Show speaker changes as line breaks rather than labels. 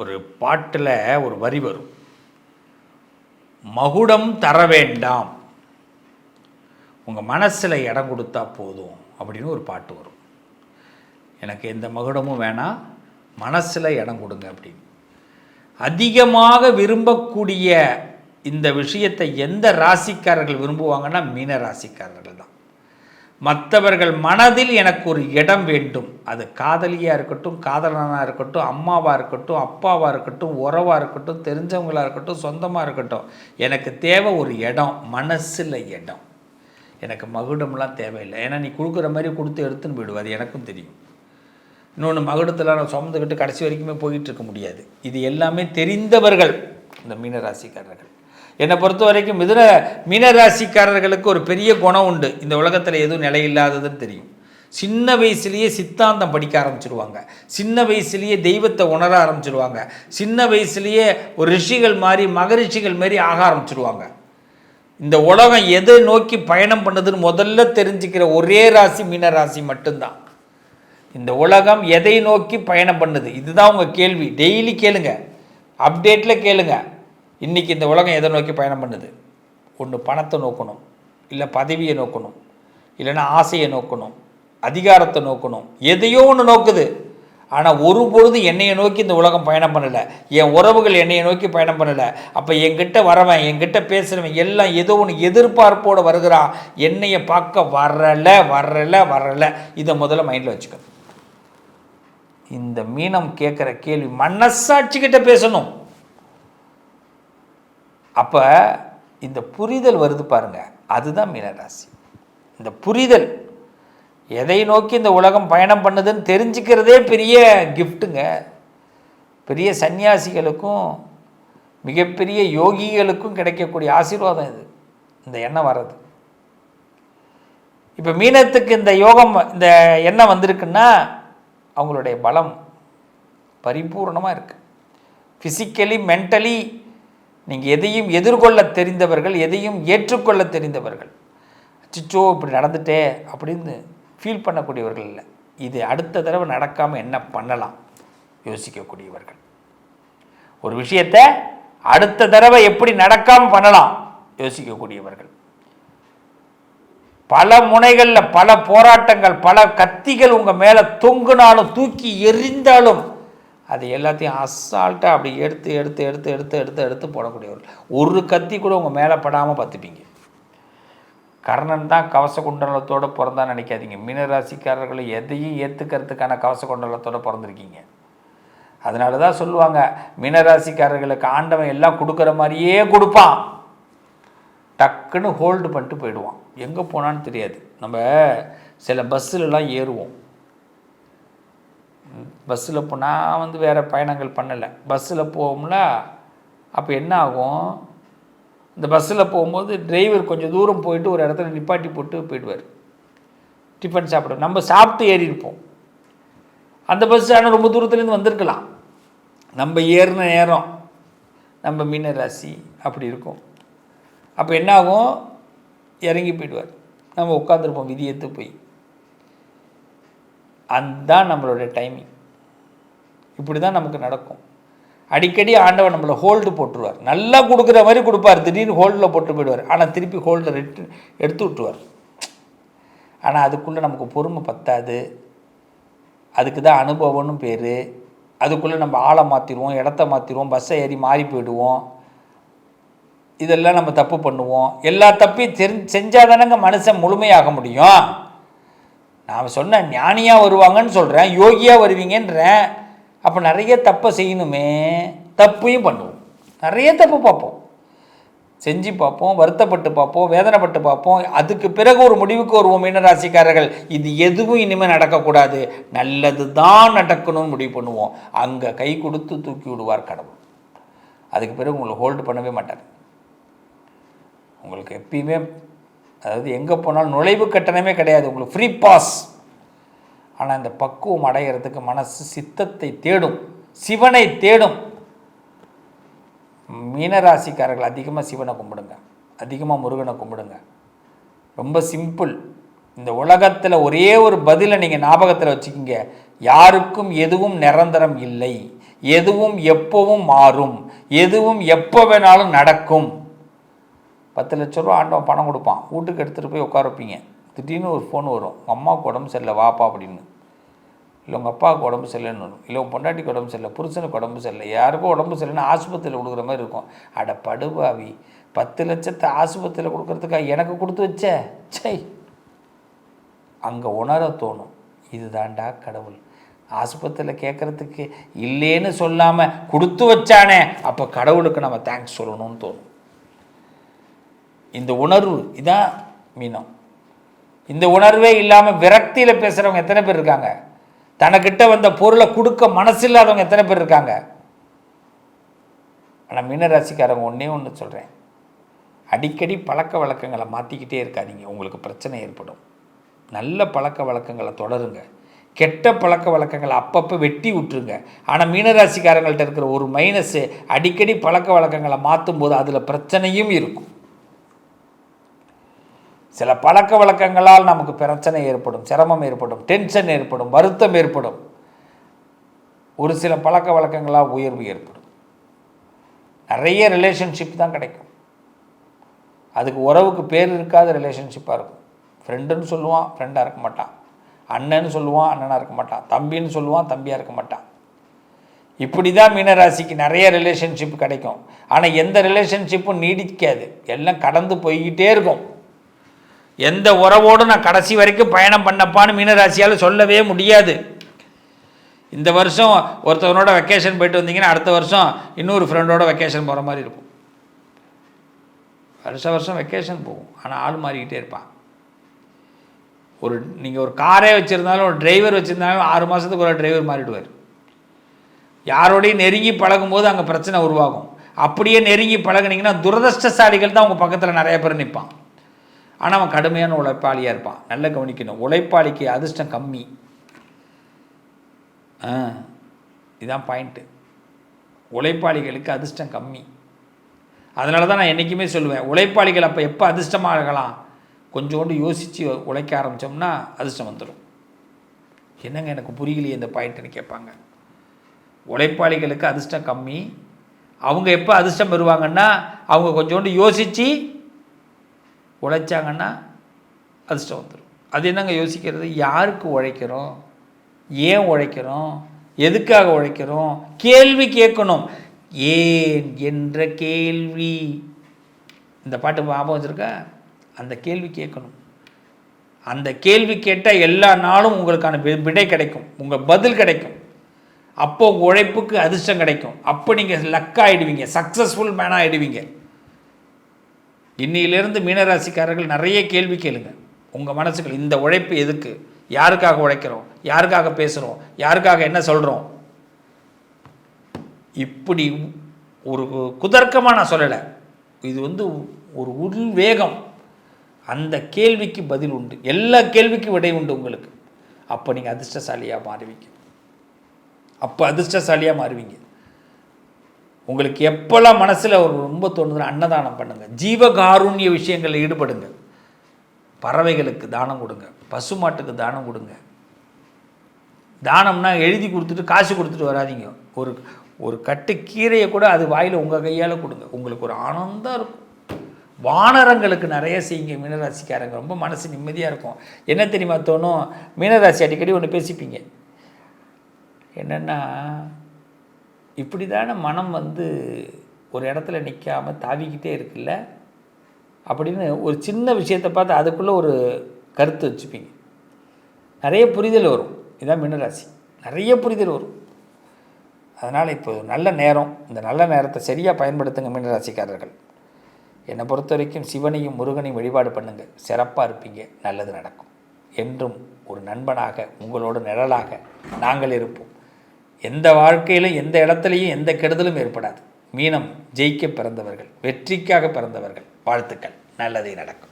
ஒரு பாட்டில் ஒரு வரி வரும், மகுடம் தர வேண்டாம், உங்கள் மனசில் இடம் கொடுத்தா போதும் அப்படின்னு ஒரு பாட்டு வரும். எனக்கு எந்த மகுடமும் வேணாம், மனசில் இடம் கொடுங்க அப்படின்னு. அதிகமாக விரும்பக்கூடிய இந்த விஷயத்தை எந்த ராசிக்காரர்கள் விரும்புவாங்கன்னா மீன ராசிக்காரர்கள் தான். மற்றவர்கள் மனதில் எனக்கு ஒரு இடம் வேண்டும், அது காதலியாக இருக்கட்டும், காதலனாக இருக்கட்டும், அம்மாவாக இருக்கட்டும், அப்பாவாக இருக்கட்டும், உறவாக இருக்கட்டும், தெரிஞ்சவங்களாக இருக்கட்டும், சொந்தமாக இருக்கட்டும், எனக்கு தேவை ஒரு இடம், மனசில் இடம். எனக்கு மகுடம்லாம் தேவையில்லை. ஏன்னா நீ கொடுக்குற மாதிரி கொடுத்து எடுத்துன்னு போயிடுவார், எனக்கும் தெரியும். இன்னொன்று, மகுடத்தில் நான் சுமந்துக்கிட்டு கடைசி வரைக்குமே போயிட்டு இருக்க முடியாது. இது எல்லாமே தெரிந்தவர்கள் இந்த மீனராசிக்காரர்கள். என்னை பொறுத்த வரைக்கும் மீனராசிக்காரர்களுக்கு ஒரு பெரிய குணம் உண்டு. இந்த உலகத்தில் எதுவும் நிலையில்லாததுன்னு தெரியும். சின்ன வயசுலேயே சித்தாந்தம் படிக்க ஆரம்பிச்சிடுவாங்க, சின்ன வயசுலேயே தெய்வத்தை உணர ஆரம்பிச்சிடுவாங்க, சின்ன வயசுலேயே ஒரு ரிஷிகள் மாதிரி மகரிஷிகள் மாதிரி ஆக ஆரம்பிச்சிடுவாங்க. இந்த உலகம் எதை நோக்கி பயணம் பண்ணுதுன்னு முதல்ல தெரிஞ்சுக்கிற ஒரே ராசி மீனராசி மட்டும்தான். இந்த உலகம் எதை நோக்கி பயணம் பண்ணுது, இதுதான் உங்கள் கேள்வி. டெய்லி கேளுங்க, அப்டேட்டில் கேளுங்க. இன்றைக்கி இந்த உலகம் எதை நோக்கி பயணம் பண்ணுது? ஒன்று பணத்தை நோக்கணும், இல்லை பதவியை நோக்கணும், இல்லைன்னா ஆசையை நோக்கணும், அதிகாரத்தை நோக்கணும், எதையோ ஒன்று நோக்குது. ஆனால் ஒரு பொழுது என்னையை நோக்கி இந்த உலகம் பயணம் பண்ணலை, என் உறவுகள் என்னையை நோக்கி பயணம் பண்ணலை. அப்போ என்கிட்ட வரவன், என்கிட்ட பேசுகிறவன் எல்லாம் ஏதோ ஒன்று எதிர்பார்ப்போடு வருகிறான், என்னையை பார்க்க வரலை. இதை முதல்ல மைண்டில் வச்சுக்கணும். இந்த மீனம் கேட்குற கேள்வி மனசாட்சிக்கிட்ட பேசணும். அப்போ இந்த புரிதல் வருது பாருங்க, அதுதான் மீனராசி. இந்த புரிதல், எதை நோக்கி இந்த உலகம் பயணம் பண்ணுதுன்னு தெரிஞ்சுக்கிறதே பெரிய கிஃப்ட்டுங்க. பெரிய சன்னியாசிகளுக்கும் மிகப்பெரிய யோகிகளுக்கும் கிடைக்கக்கூடிய ஆசீர்வாதம் இது, இந்த எண்ணம் வர்றது. இப்போ மீனத்துக்கு இந்த யோகம், இந்த எண்ணம் வந்திருக்குன்னா அவங்களுடைய பலம் பரிபூர்ணமாக இருக்குது. ஃபிசிக்கலி மென்டலி நீங்கள் எதையும் எதிர்கொள்ள தெரிந்தவர்கள், எதையும் ஏற்றுக்கொள்ள தெரிந்தவர்கள். அச்சிச்சோ இப்படி நடந்துட்டே அப்படின்னு ஃபீல் பண்ணக்கூடியவர்கள் இல்லை. இது அடுத்த தடவை நடக்காமல் என்ன பண்ணலாம் யோசிக்கக்கூடியவர்கள். ஒரு விஷயத்தை அடுத்த தடவை எப்படி நடக்காமல் பண்ணலாம் யோசிக்கக்கூடியவர்கள். பல முனைகளில் பல போராட்டங்கள், பல கத்திகள் உங்கள் மேலே தொங்குனாலும், தூக்கி எறிந்தாலும் அது எல்லாத்தையும் அசால்ட்டாக அப்படி எடுத்து போடக்கூடியவர்கள். ஒரு கத்தி கூட உங்கள் மேலே படாமல் பார்த்துப்பீங்க. கர்ணன் தான் கவச குண்டலத்தோடு பிறந்தான்னு நினைக்காதீங்க. மீனராசிக்காரர்களை எதையும் ஏற்றுக்கிறதுக்கான கவச குண்டலத்தோடு பிறந்திருக்கீங்க. அதனால தான் சொல்லுவாங்க, மீனராசிக்காரர்களுக்கு ஆண்டவன் எல்லாம் கொடுக்குற மாதிரியே கொடுப்பான், டக்குன்னு ஹோல்டு பண்ணிட்டு போயிடுவான், எங்கே போனான்னு தெரியாது. நம்ம சில பஸ்ஸுலலாம் ஏறுவோம், பஸ்ஸில் போனால் வேறு பயணங்கள் பண்ணலை, பஸ்ஸில் போவோம்ல. அப்போ என்ன ஆகும், இந்த பஸ்ஸில் போகும்போது டிரைவர் கொஞ்சம் தூரம் போயிட்டு ஒரு இடத்துல நிப்பாட்டி போட்டு போயிடுவார் டிஃபன் சாப்பிட. நம்ம சாப்பிட்டு ஏறியிருப்போம், அந்த பஸ் ஆனால் ரொம்ப தூரத்துலேருந்து வந்திருக்கலாம். நம்ம ஏறின நேரம் நம்ம மீனராசி அப்படி இருக்கும். அப்போ என்ன ஆகும், இறங்கி போயிடுவார், நம்ம உட்காந்துருப்போம் விதியத்து போய். அதுதான் நம்மளுடைய டைமிங். இப்படி தான் நமக்கு நடக்கும். அடிக்கடி ஆண்டவன் நம்மளை ஹோல்டு போட்டுருவார். நல்லா கொடுக்குற மாதிரி கொடுப்பார், திடீர்னு ஹோல்டில் போட்டு போயிடுவார். ஆனால் திருப்பி ஹோல்டை எடுத்து விட்டுருவார். ஆனால் அதுக்குள்ளே நமக்கு பொறுமை பத்தாது. அதுக்கு தான் அனுபவம்னு பேர். அதுக்குள்ளே நம்ம ஆளை மாற்றிடுவோம், இடத்த மாற்றிடுவோம், பஸ்ஸை ஏறி மாறி போயிடுவோம். இதெல்லாம் நம்ம தப்பு பண்ணுவோம். எல்லா தப்பையும் செஞ்சால் தானேங்க மனுஷன் முழுமையாக முடியும். நான் சொன்ன ஞானியாக வருவாங்கன்னு சொல்கிறேன், யோகியாக வருவீங்கன்றேன். அப்போ நிறைய தப்பை செய்யணுமே, தப்பையும் பண்ணுவோம், நிறைய தப்பு பார்ப்போம், செஞ்சு பார்ப்போம், வருத்தப்பட்டு பார்ப்போம், வேதனைப்பட்டு பார்ப்போம். அதுக்கு பிறகு ஒரு முடிவுக்கு வருவோம் மீனராசிக்காரர்கள், இது எதுவும் இனிமேல் நடக்கக்கூடாது, நல்லது தான் நடக்கணும்னு முடிவு பண்ணுவோம். அங்கே கை கொடுத்து தூக்கி விடுவார் கடவுள். அதுக்கு பிறகு உங்களை ஹோல்டு பண்ணவே மாட்டார். உங்களுக்கு எப்பயுமே, அதாவது எங்கே போனாலும் நுழைவு கட்டணமே கிடையாது, உங்களுக்கு ஃப்ரீ பாஸ். ஆனால் இந்த பக்குவம் அடைகிறதுக்கு மனசு சித்தத்தை தேடும், சிவனை தேடும். மீனராசிக்காரர்கள் அதிகமாக சிவனை கும்பிடுங்க, அதிகமாக முருகனை கும்பிடுங்க. ரொம்ப சிம்பிள். இந்த உலகத்தில் ஒரே ஒரு பதிலை நீங்கள் ஞாபகத்தில் வச்சுக்கிங்க, யாருக்கும் எதுவும் நிரந்தரம் இல்லை, எதுவும் எப்பவும் மாறும், எதுவும் எப்போ வேணாலும் நடக்கும். 10 லட்ச ரூபா ஆண்டவன் பணம் கொடுப்பான், வீட்டுக்கு எடுத்துகிட்டு போய் உட்கார வைப்பீங்க. திடீர்னு ஒரு ஃபோன் வரும், உங்கள் அம்மாவுக்கு உடம்பு சரியில்லை வாப்பா அப்படின்னு, இல்லை உங்கள் அப்பாவுக்கு உடம்பு சரியில்லைன்னு வரும், இல்லை உங்கள் பொண்டாட்டிக்கு உடம்பு சரியில்லை, புருஷனுக்கு உடம்பு சரியில்லை, யாருக்கும் உடம்பு சரியில்லைன்னு ஆஸ்பத்திரியில் கொடுக்குற மாதிரி இருக்கும். அட படுபாவி, 10 லட்சத்தை ஆஸ்பத்திரியில் கொடுக்கறதுக்காக எனக்கு கொடுத்து வச்ச சை. அங்கே உணர தோணும், இதுதான்டா கடவுள். ஆஸ்பத்திரியில் கேட்குறதுக்கு இல்லைன்னு சொல்லாமல் கொடுத்து வச்சானே, அப்போ கடவுளுக்கு நம்ம தேங்க்ஸ் சொல்லணும்னு தோணும். இந்த உணர்வு இதான் மீனம். இந்த உணர்வே இல்லாமல் விரக்தியில் பேசுகிறவங்க எத்தனை பேர் இருக்காங்க? தனக்கிட்ட வந்த பொருளை கொடுக்க மனசு இல்லாதவங்க எத்தனை பேர் இருக்காங்க? ஆனால் மீனராசிக்காரங்க ஒன்று சொல்கிறேன், அடிக்கடி பழக்க வழக்கங்களை மாற்றிக்கிட்டே இருக்காதீங்க, உங்களுக்கு பிரச்சனை ஏற்படும். நல்ல பழக்க வழக்கங்களை தொடருங்க, கெட்ட பழக்க வழக்கங்களை அப்பப்போ வெட்டி விட்டுருங்க. ஆனால் மீனராசிக்காரங்கள்ட்ட இருக்கிற ஒரு மைனஸு, அடிக்கடி பழக்க வழக்கங்களை மாற்றும் போது அதில் பிரச்சனையும் இருக்கும். சில பழக்க வழக்கங்களால் நமக்கு பிரச்சனை ஏற்படும், சிரமம் ஏற்படும், டென்ஷன் ஏற்படும், வருத்தம் ஏற்படும். ஒரு சில பழக்க வழக்கங்களால் உயர்வு ஏற்படும். நிறைய ரிலேஷன்ஷிப் தான் கிடைக்கும், அதுக்கு உறவுக்கு பேர் இருக்காத ரிலேஷன்ஷிப்பாக இருக்கும். ஃப்ரெண்டுன்னு சொல்லுவான், ஃப்ரெண்டாக இருக்க மாட்டான். அண்ணன்னு சொல்லுவான், அண்ணனாக இருக்க மாட்டான். தம்பின்னு சொல்லுவான், தம்பியாக இருக்க மாட்டான். இப்படி தான் மீனராசிக்கு நிறைய ரிலேஷன்ஷிப் கிடைக்கும். ஆனால் எந்த ரிலேஷன்ஷிப்பும் நீடிக்காது, எல்லாம் கடந்து போய்கிட்டே இருக்கும். எந்த உறவோடு நான் கடைசி வரைக்கும் பயணம் பண்ணப்பான்னு மீனராசியால் சொல்லவே முடியாது. இந்த வருஷம் ஒருத்தவனோட வெக்கேஷன் போயிட்டு வந்தீங்கன்னா அடுத்த வருஷம் இன்னொரு ஃப்ரெண்டோட வெக்கேஷன் போகிற மாதிரி இருக்கும். வருஷம் வெக்கேஷன் போகும், ஆனால் ஆள் மாறிக்கிட்டே இருப்பான். நீங்கள் ஒரு காரே வச்சுருந்தாலும், ஒரு டிரைவர் வச்சுருந்தாலும் 6 மாதத்துக்கு ஒரு டிரைவர் மாறிடுவார். யாரோடையும் நெருங்கி பழகும்போது அங்கே பிரச்சனை உருவாகும். அப்படியே நெருங்கி பழகுனீங்கன்னா துரதிர்ஷ்டசாலிகள் தான் உங்கள் பக்கத்தில் நிறைய பேர் நிற்பான். ஆனால் அவன் கடுமையான உழைப்பாளியாக இருப்பான். நல்லா கவனிக்கணும், உழைப்பாளிக்கு அதிர்ஷ்டம் கம்மி. இதுதான் பாயிண்ட்டு, உழைப்பாளிகளுக்கு அதிர்ஷ்டம் கம்மி. அதனால தான் நான் என்றைக்குமே சொல்லுவேன், உழைப்பாளிகள் அப்போ எப்போ அதிர்ஷ்டமாக இருக்கலாம், கொஞ்சோண்டு யோசித்து உழைக்க ஆரம்பித்தோம்னா அதிர்ஷ்டம் வந்துடும். என்னங்க எனக்கு புரியலையே இந்த பாயிண்ட்டுன்னு கேட்பாங்க. உழைப்பாளிகளுக்கு அதிர்ஷ்டம் கம்மி. அவங்க எப்போ அதிர்ஷ்டம் பெறுவாங்கன்னா, அவங்க கொஞ்சோண்டு யோசித்து உழைச்சாங்கன்னா அதிர்ஷ்டம் வந்துடும். அது என்னங்க யோசிக்கிறது, யாருக்கு உழைக்கிறோம், ஏன் உழைக்கிறோம், எதுக்காக உழைக்கிறோம், கேள்வி கேட்கணும். ஏன் என்ற கேள்வி, இந்த பாட்டு ஞாபகம் வச்சுருக்கா, அந்த கேள்வி கேட்கணும். அந்த கேள்வி கேட்டால் எல்லா நாளும் உங்களுக்கான விடை கிடைக்கும், உங்கள் பதில் கிடைக்கும். அப்போ உங்கள் உழைப்புக்கு அதிர்ஷ்டம் கிடைக்கும். அப்போ நீங்கள் லக்காகிடுவீங்க, சக்ஸஸ்ஃபுல் மேனாக ஆகிடுவீங்க. இன்னிலிருந்து மீனராசிக்காரர்கள் நிறைய கேள்வி கேளுங்க உங்கள் மனசுக்கு. இந்த உழைப்பு எதுக்கு, யாருக்காக உழைக்கிறோம், யாருக்காக பேசுகிறோம், யாருக்காக என்ன சொல்கிறோம். இப்படி ஒரு குதர்க்கமாக நான் சொல்லலை, இது ஒரு உள்வேகம். அந்த கேள்விக்கு பதில் உண்டு, எல்லா கேள்விக்கும் விடை உண்டு உங்களுக்கு. அப்போ நீங்கள் அதிர்ஷ்டசாலியாக மாறுவீங்க. உங்களுக்கு எப்போல்லாம் மனசில் ஒரு ரொம்ப தோணுதுன்னா அன்னதானம் பண்ணுங்கள், ஜீவகாருண்ய விஷயங்களில் ஈடுபடுங்க. பறவைகளுக்கு தானம் கொடுங்க, பசுமாட்டுக்கு தானம் கொடுங்க. தானம்னா எழுதி கொடுத்துட்டு காசு கொடுத்துட்டு வராதிங்க. ஒரு கட்டு கீரையை கூட அது வாயில் உங்கள் கையால் கொடுங்க, உங்களுக்கு ஒரு ஆனந்தம் இருக்கும். வானரங்களுக்கு நிறைய செய்யுங்க மீனராசிக்காரங்க, ரொம்ப மனசு நிம்மதியாக இருக்கும். என்ன தெரியுமா தோணும், மீனராசி அடிக்கடி ஒன்று பேசிப்பீங்க, என்னென்னா இப்படி தானே மனம் ஒரு இடத்துல நிற்காமல் தாவிக்கிட்டே இருக்குல்ல அப்படின்னு ஒரு சின்ன விஷயத்தை பார்த்து அதுக்குள்ளே ஒரு கருத்து வச்சுப்பீங்க. நிறைய புரிதல் வரும். இதுதான் மீனராசி, நிறைய புரிதல் வரும். அதனால் இப்போ நல்ல நேரம், இந்த நல்ல நேரத்தை சரியாக பயன்படுத்துங்க மீனராசிக்காரர்கள். என்னை பொறுத்த வரைக்கும் சிவனையும் முருகனையும் வழிபாடு பண்ணுங்கள், சிறப்பாக இருப்பீங்க, நல்லது நடக்கும். என்றும் ஒரு நண்பனாக உங்களோட நிழலாக நாங்கள் இருப்போம். எந்த வாழ்க்கையிலும் எந்த இடத்துலையும் எந்த கெடுதலும் ஏற்படாது. மீனம் ஜெயிக்க பிறந்தவர்கள், வெற்றிக்காக பிறந்தவர்கள். வாழ்த்துக்கள், நல்லதே நடக்கும்.